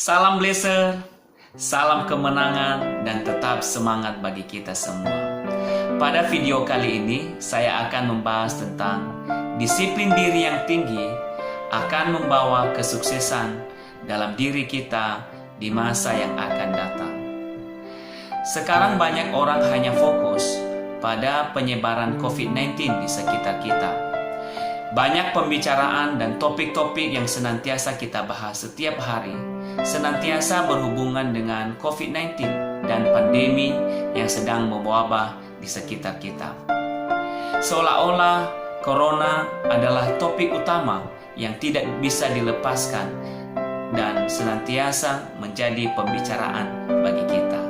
Salam Blazer, salam kemenangan dan tetap semangat bagi kita semua. Pada video kali ini saya akan membahas tentang disiplin diri yang tinggi akan membawa kesuksesan dalam diri kita di masa yang akan datang. Sekarang banyak orang hanya fokus pada penyebaran COVID-19 di sekitar kita. Banyak pembicaraan dan topik-topik yang senantiasa kita bahas setiap hari senantiasa berhubungan dengan COVID-19 dan pandemi yang sedang mewabah di sekitar kita. Seolah-olah Corona adalah topik utama yang tidak bisa dilepaskan dan senantiasa menjadi pembicaraan bagi kita.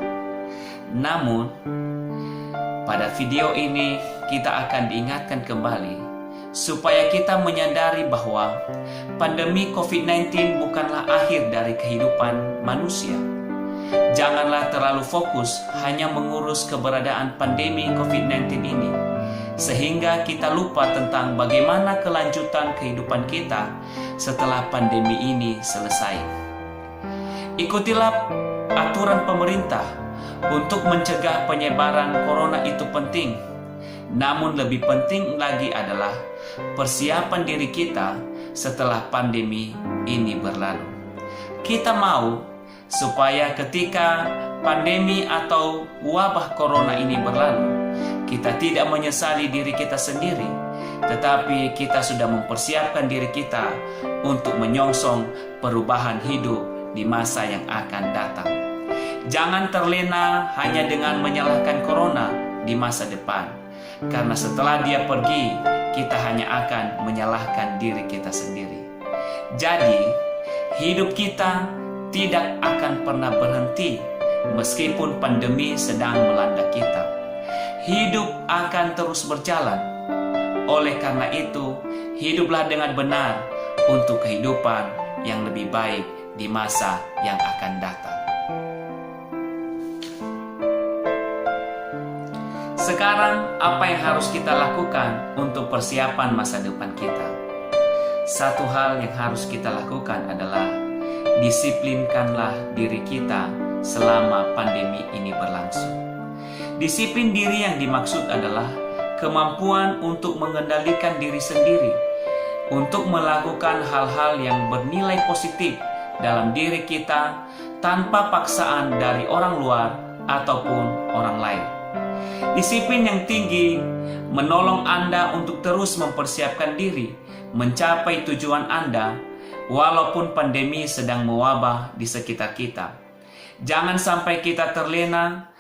Namun, pada video ini kita akan diingatkan kembali supaya kita menyadari bahwa pandemi COVID-19 bukanlah akhir dari kehidupan manusia. Janganlah terlalu fokus hanya mengurus keberadaan pandemi COVID-19 ini, sehingga kita lupa tentang bagaimana kelanjutan kehidupan kita setelah pandemi ini selesai. Ikutilah aturan pemerintah untuk mencegah penyebaran corona itu penting. Namun lebih penting lagi adalah persiapan diri kita setelah pandemi ini berlalu. Kita mau supaya ketika pandemi atau wabah corona ini berlalu, kita tidak menyesali diri kita sendiri, tetapi kita sudah mempersiapkan diri kita untuk menyongsong perubahan hidup di masa yang akan datang. Jangan terlena hanya dengan menyalahkan corona di masa depan, karena setelah dia pergi, kita hanya akan menyalahkan diri kita sendiri. Jadi, hidup kita tidak akan pernah berhenti meskipun pandemi sedang melanda kita. Hidup akan terus berjalan. Oleh karena itu, hiduplah dengan benar untuk kehidupan yang lebih baik di masa yang akan datang. Sekarang, apa yang harus kita lakukan untuk persiapan masa depan kita? Satu hal yang harus kita lakukan adalah disiplinkanlah diri kita selama pandemi ini berlangsung. Disiplin diri yang dimaksud adalah kemampuan untuk mengendalikan diri sendiri, untuk melakukan hal-hal yang bernilai positif dalam diri kita tanpa paksaan dari orang luar ataupun orang lain. Disiplin yang tinggi menolong Anda untuk terus mempersiapkan diri mencapai tujuan Anda walaupun pandemi sedang mewabah di sekitar kita. Jangan sampai kita terlena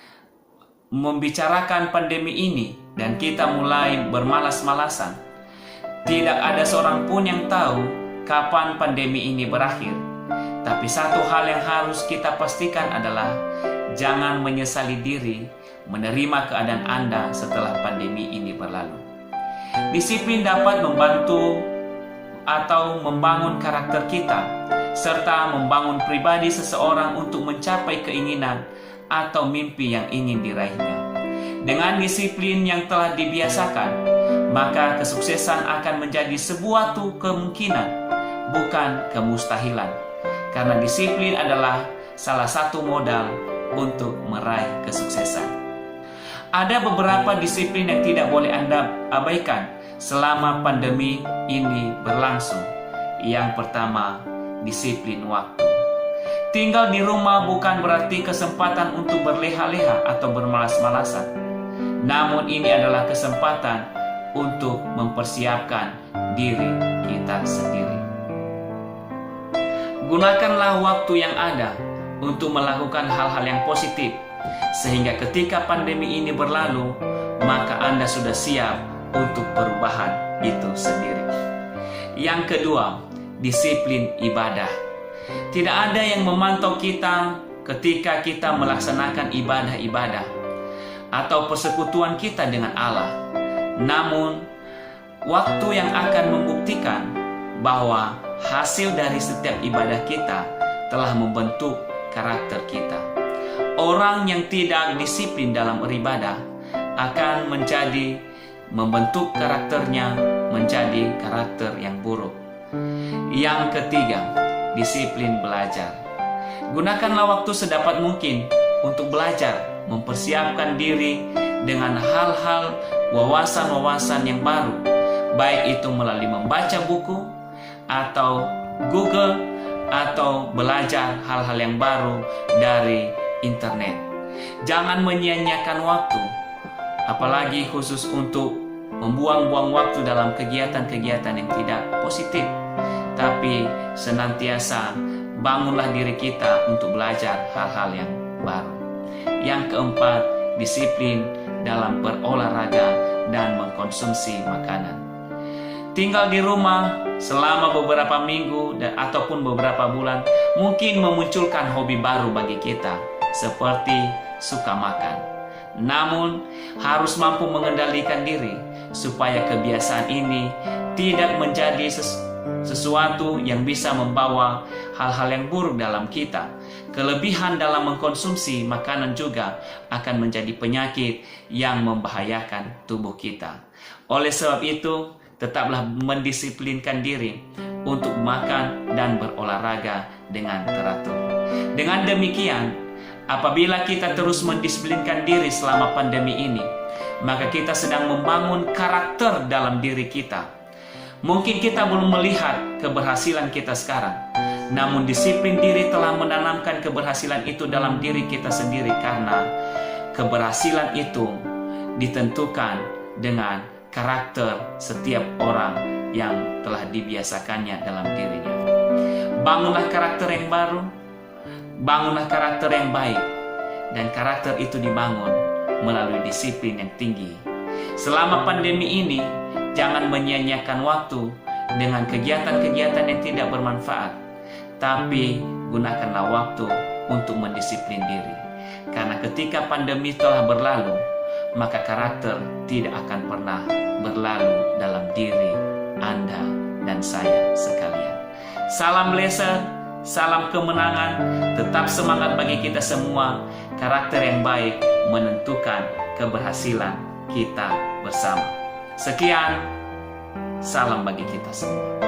membicarakan pandemi ini dan kita mulai bermalas-malasan. Tidak ada seorang pun yang tahu kapan pandemi ini berakhir. Tapi satu hal yang harus kita pastikan adalah jangan menyesali diri menerima keadaan Anda setelah pandemi ini berlalu. Disiplin dapat membantu atau membangun karakter kita, serta membangun pribadi seseorang untuk mencapai keinginan atau mimpi yang ingin diraihnya. Dengan disiplin yang telah dibiasakan, maka kesuksesan akan menjadi sebuah kemungkinan, bukan kemustahilan. Karena disiplin adalah salah satu modal untuk meraih kesuksesan. Ada beberapa disiplin yang tidak boleh Anda abaikan selama pandemi ini berlangsung. Yang pertama, disiplin waktu. Tinggal di rumah bukan berarti kesempatan untuk berleha-leha atau bermalas-malasan. Namun ini adalah kesempatan untuk mempersiapkan diri kita sendiri. Gunakanlah waktu yang ada untuk melakukan hal-hal yang positif, sehingga ketika pandemi ini berlalu, maka Anda sudah siap untuk perubahan itu sendiri. Yang kedua, disiplin ibadah. Tidak ada yang memantau kita ketika kita melaksanakan ibadah-ibadah atau persekutuan kita dengan Allah. Namun, waktu yang akan membuktikan bahwa hasil dari setiap ibadah kita telah membentuk karakter kita. Orang yang tidak disiplin dalam beribadah akan membentuk karakternya menjadi karakter yang buruk. Yang ketiga, disiplin belajar. Gunakanlah waktu sedapat mungkin untuk belajar, mempersiapkan diri dengan hal-hal wawasan-wawasan yang baru, baik itu melalui membaca buku, atau Google, atau belajar hal-hal yang baru dari internet. Jangan menyia-nyiakan waktu, apalagi khusus untuk membuang-buang waktu dalam kegiatan-kegiatan yang tidak positif. Tapi senantiasa bangunlah diri kita untuk belajar hal-hal yang baru. Yang keempat, disiplin dalam berolahraga dan mengkonsumsi makanan. Tinggal di rumah selama beberapa minggu ataupun beberapa bulan mungkin memunculkan hobi baru bagi kita, seperti suka makan. Namun harus mampu mengendalikan diri supaya kebiasaan ini tidak menjadi sesuatu yang bisa membawa hal-hal yang buruk dalam kita. Kelebihan dalam mengkonsumsi makanan juga akan menjadi penyakit yang membahayakan tubuh kita. Oleh sebab itu, tetaplah mendisiplinkan diri untuk makan dan berolahraga dengan teratur. Dengan demikian, apabila kita terus mendisiplinkan diri selama pandemi ini, maka kita sedang membangun karakter dalam diri kita. Mungkin kita belum melihat keberhasilan kita sekarang, namun disiplin diri telah menanamkan keberhasilan itu dalam diri kita sendiri, karena keberhasilan itu ditentukan dengan karakter setiap orang yang telah dibiasakannya dalam dirinya. Bangunlah karakter yang baru, bangunlah karakter yang baik, dan karakter itu dibangun melalui disiplin yang tinggi. Selama pandemi ini, jangan menyia-nyiakan waktu dengan kegiatan-kegiatan yang tidak bermanfaat, tapi gunakanlah waktu untuk mendisiplin diri. Karena ketika pandemi telah berlalu, maka karakter tidak akan pernah berlalu dalam diri Anda dan saya sekalian. Salam blessed, salam kemenangan, tetap semangat bagi kita semua. Karakter yang baik menentukan keberhasilan kita bersama. Sekian, salam bagi kita semua.